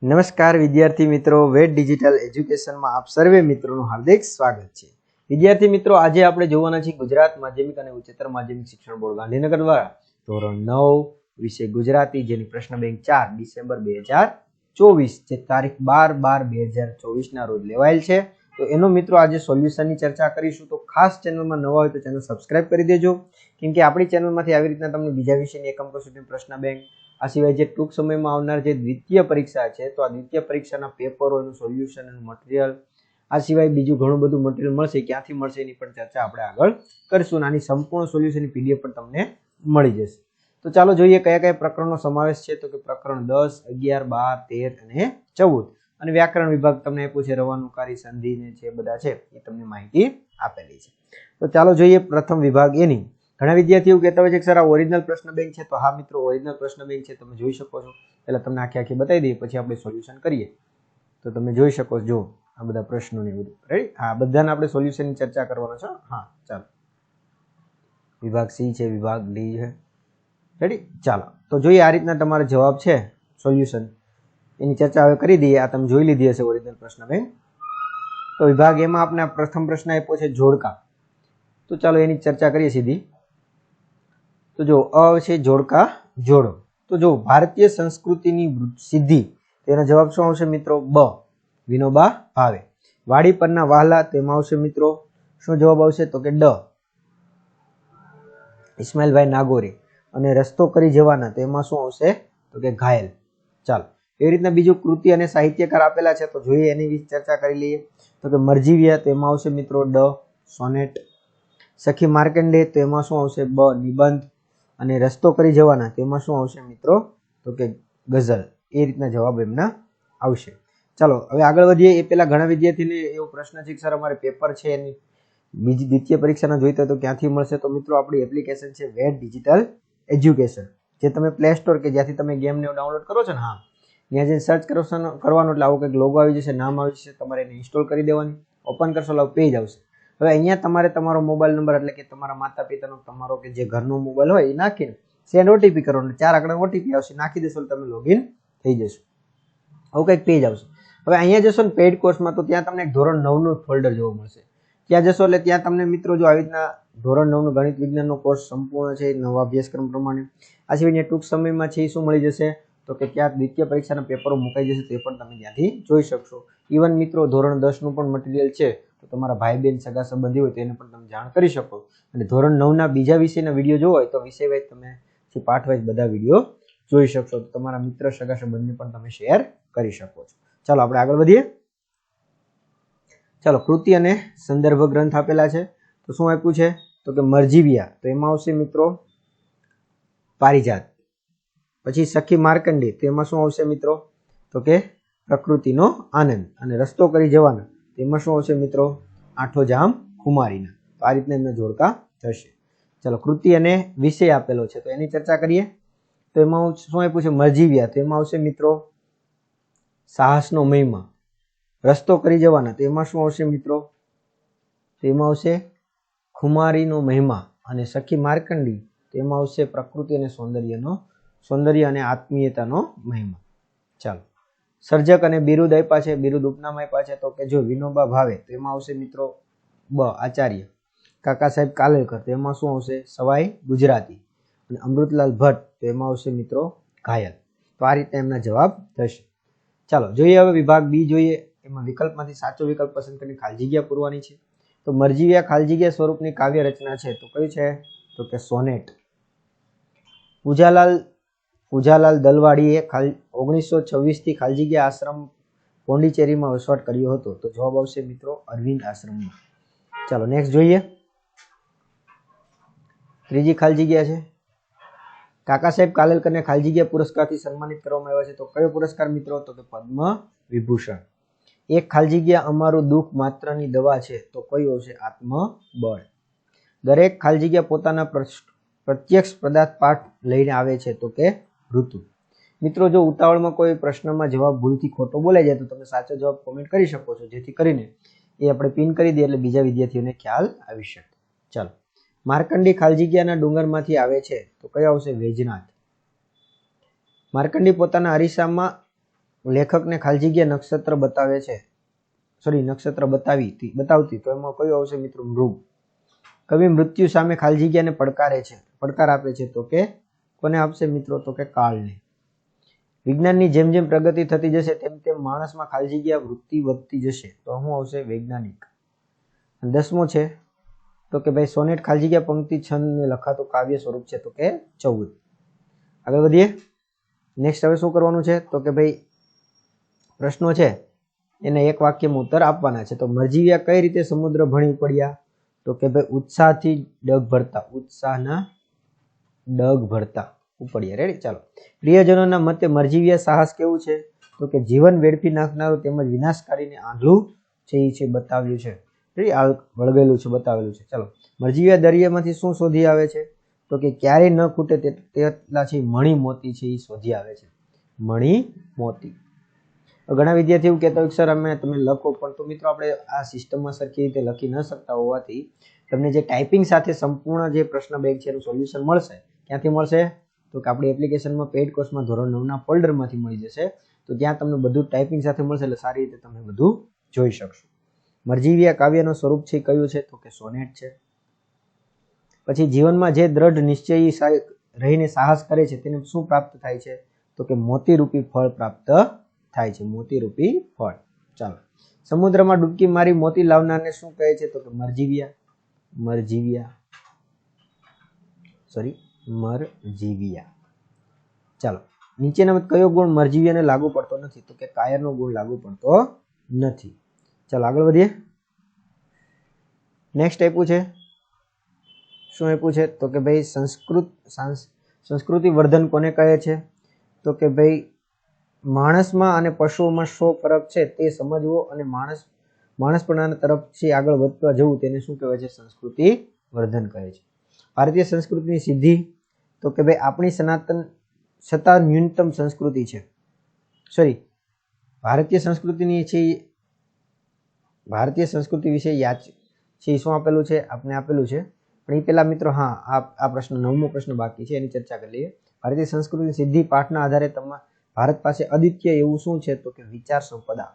નમસ્કાર વિદ્યાર્થી મિત્રો, વેટ ડિજિટલ એજ્યુકેશનમાં આપ સર્વે મિત્રોનું હાર્દિક સ્વાગત છે. વિદ્યાર્થી મિત્રો, આજે આપણે જોવાના છીએ ગુજરાત માધ્યમિક અને ઉચ્ચતર માધ્યમિક શિક્ષણ બોર્ડ ગાંધીનગર દ્વારા ધોરણ 9 વિષય ગુજરાતી, જેની પ્રશ્ન બેંક 4 ડિસેમ્બર 2024 જે તારીખ 12/12/2024 ના રોજ લેવાયેલ છે. તો એનો મિત્રો આજે સોલ્યુશનની ચર્ચા કરીશું. તો ખાસ ચેનલમાં નવા હોય તો ચેનલ સબસ્ક્રાઇબ કરી દેજો, કેમ કે આપણી ચેનલમાંથી આવી રીતના તમને બીજા વિષયની એકમ કસોટી પ્રશ્ન બેંક, આ સિવાય જે ટૂંક સમયમાં આવનાર જે દ્વિતીય પરીક્ષા છે તો આ દ્વિતીય પરીક્ષાના પેપરોનું સોલ્યુશન અને મટીરિયલ, આ સિવાય બીજું ઘણું બધું મટીરિયલ મળશે. ક્યાંથી મળશે એની પણ ચર્ચા આપણે આગળ કરીશું. આની સંપૂર્ણ સોલ્યુશનની પીડીએફ પણ તમને મળી જશે. તો ચાલો જોઈએ કયા કયા પ્રકરણનો સમાવેશ છે. તો કે પ્રકરણ 10, 11, 12, 13 અને 14. અને વ્યાકરણ વિભાગ તમને આપ્યું છે, રવાનુકારી, સંધિ ને જે બધા છે એ તમને માહિતી આપેલી છે. તો ચાલો જોઈએ પ્રથમ વિભાગ એની. ઘણા વિદ્યાર્થીઓ કહેતા હોય છે કે સર આ ઓરિજિનલ પ્રશ્ન બેંક છે. તો હા મિત્રો, ઓરિજિનલ પ્રશ્ન બેંક છે, તમે જોઈ શકો છો. પહેલા તમને આખી બતાવી દઈએ, પછી આપણે સોલ્યુશન કરીએ. તો તમે જોઈ શકો છો, જો આ બધા પ્રશ્નોની બધું રેડી. હા, બધાને આપણે સોલ્યુશનની ચર્ચા કરવાનો છે. હા ચાલો, વિભાગ સી છે, વિભાગ ડી છે, રેડી. ચાલો તો જોઈએ, આ રીતના તમારો જવાબ છે સોલ્યુશન, એની ચર્ચા હવે કરી દઈએ. આ તમે જોઈ લીધી હશે ઓરિજિનલ પ્રશ્ન બેંક. તો વિભાગ એમાં આપણે પ્રથમ પ્રશ્ન આપ્યો છે જોડકા. તો ચાલો એની ચર્ચા કરીએ સીધી. તો જો અ છે જોડકા જોડો. તો જો ભારતીય સંસ્કૃતિની સિદ્ધિ, તેનો જવાબ શું આવશે મિત્રો? બ, વિનોબા ભાવે. વાડી પરના વહાલા, તેમાં આવશે મિત્રો શું જવાબ આવશે? તો કે ડ, ઇસ્માઇલભાઈ નાગોરી. અને રસ્તો કરી જવાના, તેમાં શું આવશે? તો કે ઘાયલ. ચાલો, એવી રીતના બીજું કૃતિ અને સાહિત્યકાર આપેલા છે, તો જોઈએ એની વિશે ચર્ચા કરી લઈએ. તો કે મરજીવિયા, તેમાં આવશે મિત્રો ડ, સોનેટ. સખી માર્કંડે, તો એમાં શું આવશે? બ, નિબંધ. અને રસ્તો કરી જવાના, તેમાં શું આવશે મિત્રો? તો કે ગઝલ. એ રીતના જવાબ એમના આવશે. ચાલો હવે આગળ વધીએ. એ પહેલા ઘણા વિદ્યાર્થીને એવો પ્રશ્ન છે કે સર અમારે પેપર છે એની બીજી દ્વિતીય પરીક્ષાના જોઈતા તો ક્યાંથી મળશે? તો મિત્રો આપણી એપ્લિકેશન છે વેટ ડિજિટલ એજ્યુકેશન, જે તમે પ્લે સ્ટોર કે જ્યાંથી તમે ગેમને ડાઉનલોડ કરો છો ને, હા ત્યાં જઈને સર્ચ કરવાનો એટલે આવો કંઈક લોગો આવી જશે, નામ આવી જશે, તમારે એને ઇન્સ્ટોલ કરી દેવાની. ઓપન કરશો એટલે પેજ આવશે. હવે અહીંયા તમારે તમારો મોબાઈલ નંબર, એટલે કે તમારા માતા પિતાનો, તમારો કે જે ઘરનો મોબાઈલ હોય એ નાખીને સેન્ડ ઓટીપી કરવાનો. 4 આંકડા ઓટીપી આવશે, નાખી દેશો એટલે તમે લોગિન થઈ જશો. આવું કંઈક પેજ આવશે. હવે અહીંયા જશો ને પેઇડ કોર્સમાં, તો ત્યાં તમને એક ધોરણ 9 નું ફોલ્ડર જોવા મળશે. ત્યાં જશો એટલે ત્યાં તમને મિત્રો જો આવી રીતના ધોરણ 9 નો ગણિત વિજ્ઞાનનો કોર્સ સંપૂર્ણ છે નવા અભ્યાસક્રમ પ્રમાણે. આ સિવાય ટૂંક સમયમાં છે એ શું મળી જશે? તો કે ત્યાં દ્વિતીય પરીક્ષાના પેપરો મુકાઈ જશે, તે પણ તમે ત્યાંથી જોઈ શકશો. ઇવન મિત્રો ધોરણ 10 નું પણ મટીરિયલ છે, તો તમારા ભાઈ બહેન સગા સંબંધી હોય તેને પણ તમે જાણ કરી શકો. અને ધોરણ 9 ના બીજા વિષયના વિડીયો જોવો હોય તો વિષય વાઇઝ તમે પાઠ વાઇઝ બધા વિડીયો જોઈ શકશો. તો તમારા મિત્ર સગા સંબંધી પણ તમે શેર કરી શકો છો. ચાલો આપણે આગળ વધીએ. ચાલો, કૃતિ અને સંદર્ભ ગ્રંથ આપેલા છે. તો શું આપ્યું છે? તો કે મરજીવિયા, તો એમાં આવશે મિત્રો પારિજાત. પછી સખી માર્કંડી, તો એમાં શું આવશે મિત્રો? તો કે પ્રકૃતિનો આનંદ. અને રસ્તો કરી જવાના, તેમાં શું આવશે મિત્રો? આઠો જામ ખુમારીના. તો આ રીતના એમના જોડકા થશે. ચાલો, કૃતિ અને વિષય આપેલો છે, તો એની ચર્ચા કરીએ. તો એમાં શું આપ્યું છે? મરજીવિયા, તો એમાં આવશે મિત્રો સાહસનો મહિમા. રસ્તો કરી જવાના, તો એમાં શું આવશે મિત્રો? તો એમાં આવશે ખુમારીનો મહિમા. અને સખી માર્કંડી, તો એમાં આવશે પ્રકૃતિ અને સૌંદર્ય અને આત્મીયતાનો મહિમા. ચાલો, સર્જક અને બિરુદ આપ્યા છે, બિરુદ ઉપનામ આપ્યા છે. તો કે જો વિનોબા ભાવે, તો એમાં આવશે મિત્રો બ, આચાર્ય. કાકા સાહેબ કાલેલકર, તો એમાં શું આવશે? સવાઈ ગુજરાતી. અને અમૃતલાલ ભટ્ટ, તો એમાં આવશે મિત્રો ઘાયલ. તો આ રીતે એમના જવાબ થશે. ચાલો જોઈએ હવે વિભાગ બી જોઈએ. એમાં વિકલ્પમાંથી સાચો વિકલ્પ પસંદ કરીને ખાલી જગ્યા પૂરવાની છે. તો મરજીવિયા ખાલી જગ્યા સ્વરૂપની કાવ્ય રચના છે, તો કયું છે? તો કે સોનેટ. પૂજાલાલ દલવાડીએ 1926 થી ખાલી જગ્યા આશ્રમ પોંડિચેરીમાં વસવાટ કર્યો હતો, તો જવાબ આવશે મિત્રો અરવિંદ આશ્રમમાં. ચાલો નેક્સ્ટ જોઈએ. ત્રીજી ખાલી જગ્યા છે, કાકા સાહેબ કાલેલકરને ખાલી જગ્યા પુરસ્કારથી સન્માનિત કરવામાં આવ્યા છે, તો કયો પુરસ્કાર મિત્રો? તો કે પદ્મ વિભૂષણ. એક ખાલી જગ્યા અમારું દુઃખ માત્રની દવા છે, તો કયું આવશે? આત્મબળ. દરેક ખાલી જગ્યા પોતાના પ્રત્યક્ષ પદાર્થ પાઠ લઈને આવે છે, તો કે ઋતુ. મિત્રો જો ઉતાવળમાં કોઈ પ્રશ્નમાં જવાબ ભૂલથી ખોટો બોલાઈ જાય તો તમે સાચો જવાબ કોમેન્ટ કરી શકો છો, જેથી કરીને એ આપણે પિન કરી દઈએ એટલે બીજા વિદ્યાર્થીઓને ખ્યાલ આવી શકે. ચાલો, માર્કંડી ખાલી જગ્યાના ડુંગરમાંથી આવે છે, તો કયો આવશે? વૈજનાથ. માર્કંડી પોતાના અરીસામાં લેખકને ખાલી જગ્યા નક્ષત્ર બતાવે છે, સોરી નક્ષત્ર બતાવતી, તો એમાં કયું આવશે મિત્રો? મૃગ. કવિ મૃત્યુ સામે ખાલી જગ્યાને પડકાર આપે છે, તો કે કોને આપશે મિત્રો? તો કે કાળને. વિજ્ઞાનની જેમ જેમ પ્રગતિ થતી જશે તેમ તેમ માણસમાં ખાલી જગ્યા વૃત્તિ વધતી જશે, તો શું આવશે? વૈજ્ઞાનિક. 10મો છે તો કે ભાઈ સોનેટ ખાલી જગ્યા પંક્તિ છંદ લખાતું કાવ્ય સ્વરૂપ છે, તો કે 14. આગળ વધીએ. નેક્સ્ટ હવે શું કરવાનું છે? તો કે ભાઈ પ્રશ્નો છે એને એક વાક્યમાં ઉત્તર આપવાના છે. તો મરજીવિયા કઈ રીતે સમુદ્ર ભણી પડ્યા? તો કે ભાઈ ઉત્સાહથી ડગ ભરતા, ઉત્સાહના ડગ ભરતા ઉપડ્યા. રેડી? ચાલો. પ્રિયજનોના મતે મરજીવિયા સાહસ કેવું છે? તો કે જીવન વેડફી નાખનારું તેમજ વિનાશકારીને આંધળું છે એ છે બતાવ્યું છે. રેડી? વળગેલું છે, બતાવેલું છે. ચાલો. મરજીવિયા દરિયામાંથી શું શોધી આવે છે? તો કે ક્યારેય ન ખૂટે તેટલા છે મણી મોતી છે એ શોધી આવે છે. મણી મોતી. ઘણા વિદ્યાર્થીઓ કહેતા હોય સર અમે તમે લખો, પણ તો મિત્રો આપણે આ સિસ્ટમમાં સરખી રીતે લખી ન શકતા હોવાથી તમને જે ટાઈપિંગ સાથે સંપૂર્ણ જે પ્રશ્ન બેંક છે એનું સોલ્યુશન મળશે. ક્યાંથી મળશે? તો કે આપણી એપ્લિકેશનમાં પેઇડ કોર્સમાં ધોરણ 9ના ફોલ્ડરમાંથી મળી જશે. તો ત્યાં તમને બધું ટાઈપિંગ સાથે મળશે, એટલે સારી રીતે તમે બધું જોઈ શકશો. મરજીવિયા કાવ્યનું સ્વરૂપ છે કયું છે? તો કે સોનેટ છે. પછી જીવનમાં જે દ્રઢ નિશ્ચયી રહીને સાહસ કરે છે તેને શું પ્રાપ્ત થાય છે? તો કે મોતીરૂપી ફળ પ્રાપ્ત થાય છે. મોતીરૂપી ફળ. ચાલો. સમુદ્રમાં ડૂબકી મારી મોતી લાવનારને શું કહે છે? તો કે મરજીવિયા. મરજીવિયા. ચાલો. નીચેના કયો ગુણ મરજીવિયાને લાગુ પડતો નથી? તો કે કાયરનો ગુણ લાગુ પડતો નથી. ચાલો આગળ વધીએ. નેક્સ્ટ આપ્યું છે, શું આપ્યું છે? તો કે ભાઈ સંસ્કૃતિ વર્ધન કોને કહે છે? તો કે ભાઈ માણસમાં અને પશુઓમાં શું ફરક છે તે સમજવો અને માણસપણાના તરફથી આગળ વધવા જવું, તેને શું કહેવાય છે? સંસ્કૃતિ વર્ધન કહે છે. ભારતીય સંસ્કૃતિની સિદ્ધિ? તો કે ભાઈ આપણી સનાતન છતાં ન્યૂનતમ સંસ્કૃતિ છે. ભારતીય સંસ્કૃતિ વિશે યાદ છે શું આપેલું છે? આપણે આપેલું છે, પણ એ પેલા મિત્રો આ પ્રશ્ન 9મો પ્રશ્ન બાકી છે, એની ચર્ચા કરી લઈએ. ભારતીય સંસ્કૃતિની સિદ્ધિ પાઠના આધારે ભારત પાસે અદ્વિતીય એવું શું છે? તો કે વિચાર સંપદા.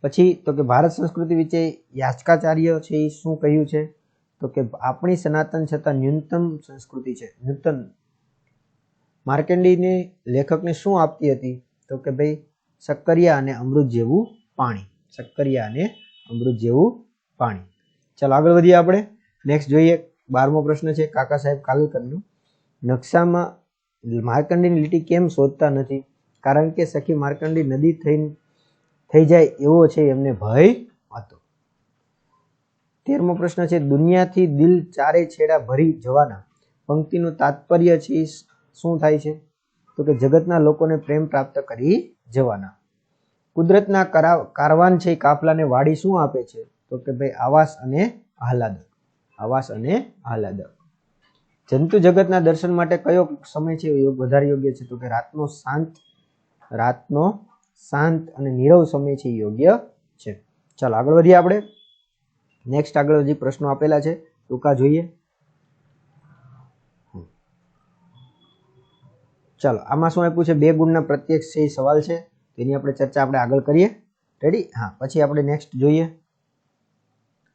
પછી તો કે ભારત સંસ્કૃતિ વિશે યાચકાચાર્ય છે એ શું કહ્યું છે? તો કે આપણી સનાતન છતાં ન્યૂનતમ સંસ્કૃતિ છે. માર્કંડેયને લેખકને શું આપતી હતી? તો કે ભાઈ શક્કરિયા અને અમૃત જેવું પાણી. ચાલો આગળ વધીએ આપણે. નેક્સ્ટ જોઈએ. 12મો પ્રશ્ન છે કાકા સાહેબ કાલેલકરનો. નકશામાં માર્કંડેયની લીટી કેમ શોધતા નથી? કારણ કે સખી માર્કંડેય નદી થઈ જાય એવો છે એમને ભય હતો. 13મો પ્રશ્ન છે દુનિયાથી દિલ ચારે છેડા ભરી જવાના પંક્તિનું તાત્પર્ય છે શું થાય છે? તો કે જગતના લોકોને પ્રેમ પ્રાપ્ત કરી જવાના. કુદરતના કારવાન છે કાફલાને વાડી શું આપે છે? તો કે ભાઈ આવાસ અને આહલાદક. જંતુ જગતના દર્શન માટે કયો સમય છે વધારે યોગ્ય છે? તો કે રાતનો શાંત અને નીરવ સમય છે યોગ્ય છે. ચાલો આગળ વધીએ આપણે. નેક્સ્ટ આગળ હજી પ્રશ્નો આપેલા છે, ટૂંકા જોઈએ. ચાલો આમાં શું આપ્યું છે? 2 ગુણના પ્રત્યક્ષ છે સવાલ છે, તેની આપણે ચર્ચા આગળ કરીએ. રેડી? પછી આપણે નેક્સ્ટ જોઈએ.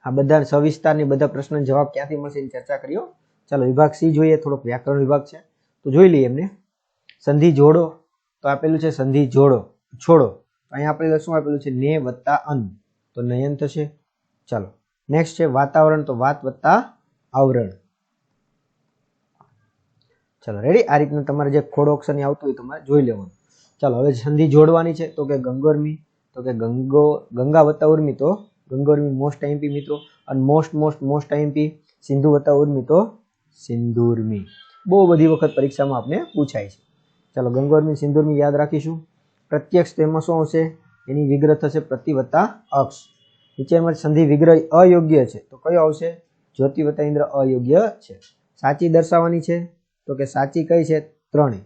બધા સવિસ્તારની બધા પ્રશ્ન જવાબ ક્યાંથી મળશે એની ચર્ચા કરીએ. ચાલો વિભાગ સી જોઈએ. થોડોક વ્યાકરણ વિભાગ છે તો જોઈ લઈએ એમને. સંધિ જોડો તો આપેલું છે સંધિ છોડો. અહીંયા આપણે શું આપેલું છે? ને વત્તા અન, તો નયન થશે. ચાલો નેક્સ્ટ છે વાતાવરણ, તો વાત વત્તા આવરણ. ચાલો રેડી? આ રીતનું તમારે જે ખોડો અક્ષર ની આવતું હોય તમારે જોઈ લેવાનું. ચાલો હવે સંધિ જોડવાની છે. તો કે ગંગોર્મી, તો કે ગંગા વત્તા ઉર્મી, તો ગંગોર્મી મોસ્ટ આઈએમપી મિત્રો. અને મોસ્ટ આઈએમપી સિંધુ વત્તા ઉર્મી, તો સિંધુર્મી. બહુ બધી વખત પરીક્ષામાં આપણે પૂછાય છે. ચાલો ગંગોર્મી સિંધુર્મી યાદ રાખીશું. પ્રત્યક્ષ તેમાં શું આવશે? એની વિગ્રહ થશે પ્રતિ વત્તા અક્ષ. નીચેમાં સંધિ વિગ્રહ અયોગ્ય છે તો કયો આવશે? જ્યોતિ વત્તા ઇન્દ્ર અયોગ્ય છે. સાચી દર્શાવવાની છે તો કે સાચી કઈ છે? 3.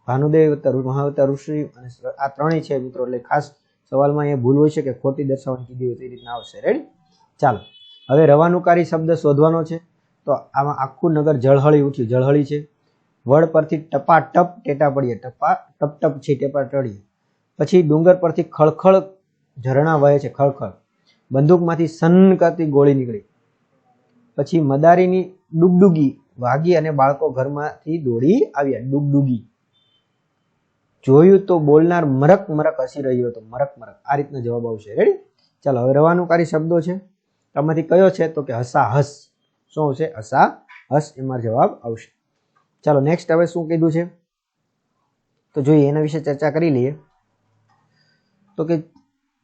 ભાનુદેવ વત્તા મહાવત્તા ઋષિ, અને આ 3 છે મિત્રો. એટલે ખાસ સવાલમાં એ ભૂલ હોય છે કે ખોટી દર્શાવવાની કીધી હોય તે રીતના આવશે. રેડી? ચાલો હવે રવાનુકારી શબ્દ શોધવાનો છે. તો આમાં આખું નગર જળહળી ઉઠ્યું, જળહળી છે. વડ પરથી ટપા ટપ ટેટા પડ્યા, ટપા ટપ ટપ છે ટેપા ટળીએ. પછી ડુંગર પરથી ખળખળ ઝરણા વહે છે, ખળખળ. બંદૂકમાંથી સન્ન કરતી ગોળી નીકળી. પછી મદારીની ડુગડુગી વાગી અને બાળકો ઘરમાંથી દોડી આવ્યા, ડુગડુગી. જોયું તો બોલનાર મરક મરક હસી રહ્યો હતો, મરક મરક. આ રીતના જવાબ આવશે. રેડી? ચાલો, હવે રવાનુકારી શબ્દો છે, આમાંથી કયો છે તો કે હસા હસ. શું આવશે? હસા હસ, એમાં જવાબ આવશે. ચાલો નેક્સ્ટ, હવે શું કીધું છે તો જોઈએ, એના વિશે ચર્ચા કરી લઈએ. તો કે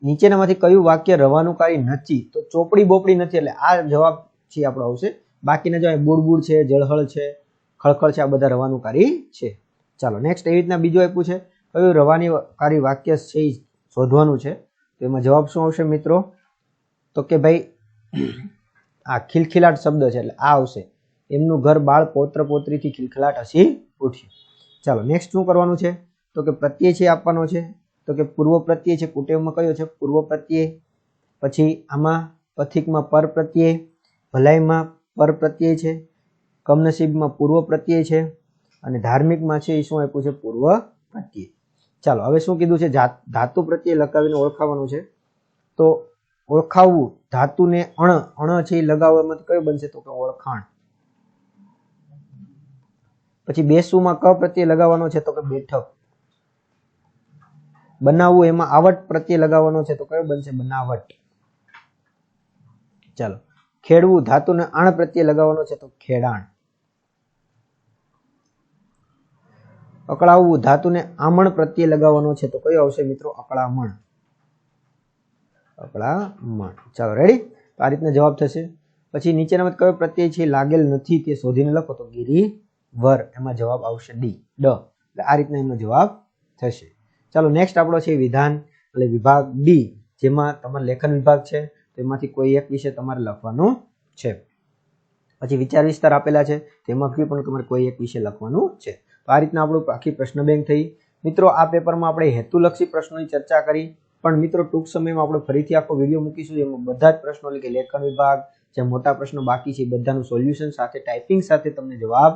નીચેનામાંથી કયું વાક્ય રવાનુકારી નથી? તો ચોપડી બોપડી નથી, એટલે આ જવાબ છે આપણો આવશે. બાકીના જો બુડબુડ છે, જળહળ છે, ખળખળ છે, આ બધા રવાનુકારી છે. ચાલો નેક્સ્ટ, એવી રીતના બીજું આપ્યું છે, કયું રવાનુકારી વાક્ય છે શોધવાનું છે. તો એમાં જવાબ શું આવશે મિત્રો? તો કે ભાઈ આ ખિલખિલાટ શબ્દ છે, એટલે આ આવશે. એમનું ઘર બાળ પૌત્ર પૌત્રીથી ખિલખિલાટ હસી ઉઠ્યું. ચાલો નેક્સ્ટ શું કરવાનું છે તો કે પ્રત્યય છે આપવાનો છે. તો કે પૂર્વ પ્રત્યય છે, કુટેવમાં કયો છે? પૂર્વ પ્રત્યય. પછી આમાં પથિકમાં પર પ્રત્યય, ભલાઈમાં પર પ્રત્યય છે, કમનસીબમાં પૂર્વ પ્રત્યય છે, અને ધાર્મિકમાં છે એ શું આપ્યું છે? પૂર્વ પ્રત્યય. ચાલો હવે શું કીધું છે? ધાતુ પ્રત્યય લગાવીને ઓળખાવાનું છે. તો ઓળખાવવું, ધાતુને અણ છે એ લગાવવામાં કયો બનશે? તો કે ઓળખાણ. પછી બેસુમાં ક પ્રત્યય લગાવવાનો છે તો કે બેઠક. બનાવવું, એમાં આવટ પ્રત્યય લગાવવાનો છે તો કયો બનશે? બનાવટ. ચાલો, ખેડવું, ધાતુને આણ પ્રત્યય લગાવવાનો છે તો ખેડાણ. અકળાવવું, ધાતુને આમણ પ્રત્યય લગાવવાનો છે તો કયો આવશે મિત્રો? અકળામણ. અકળામણ. ચાલો રેડી? તો આ રીતના જવાબ થશે. પછી નીચેનામાં કયો પ્રત્યય છે લાગેલ નથી તે શોધીને લખો. તો ગિરિવર, એમાં જવાબ આવશે ડી, ડ. એટલે આ રીતના એનો જવાબ થશે. ચાલો નેક્સ્ટ આપણો છે વિધાન એટલે વિભાગ ડી, જેમાં તમારે લેખન વિભાગ છે, તેમાંથી કોઈ એક વિશે તમારે લખવાનું છે. પછી વિચાર વિસ્તાર આપેલા છે, તેમાંથી પણ તમારે કોઈ એક વિશે લખવાનું છે. તો આ રીતના આપણું આખી પ્રશ્ન બેંક થઈ. મિત્રો આ પેપરમાં આપણે હેતુલક્ષી પ્રશ્નોની ચર્ચા કરી, પણ મિત્રો ટૂંક સમયમાં આપણે ફરીથી આખો વિડીયો મૂકીશું, જેમાં બધા જ પ્રશ્નો એટલે કે લેખન વિભાગ, જે મોટા પ્રશ્નો બાકી છે બધાનું સોલ્યુશન સાથે ટાઈપિંગ સાથે તમને જવાબ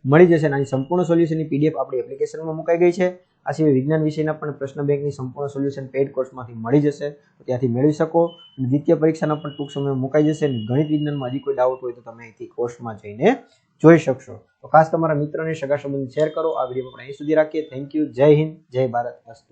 મળી જશે. અને સંપૂર્ણ સોલ્યુશનની પીડીએફ આપણી એપ્લિકેશનમાં મુકાઈ ગઈ છે. આ સિવાય વિજ્ઞાન વિષયના પણ પ્રશ્ન બેંકની સંપૂર્ણ સોલ્યુશન પેઇડ કોર્સમાંથી મળી જશે, તો ત્યાંથી મેળવી શકો. અને દ્વિતીય પરીક્ષાના પણ ટૂંક સમયમાં મુકાઈ જશે. અને ગણિત વિજ્ઞાનમાં હજી કોઈ ડાઉટ હોય તો તમે અહીંથી કોર્સમાં જઈને જોઈ શકશો. તો ખાસ તમારા મિત્રોને સગા સંબંધી શેર કરો. આ વિડીયો આપણે અહીં સુધી રાખીએ. Thank you. જય હિન્દ, જય ભારત. અસ્તુ.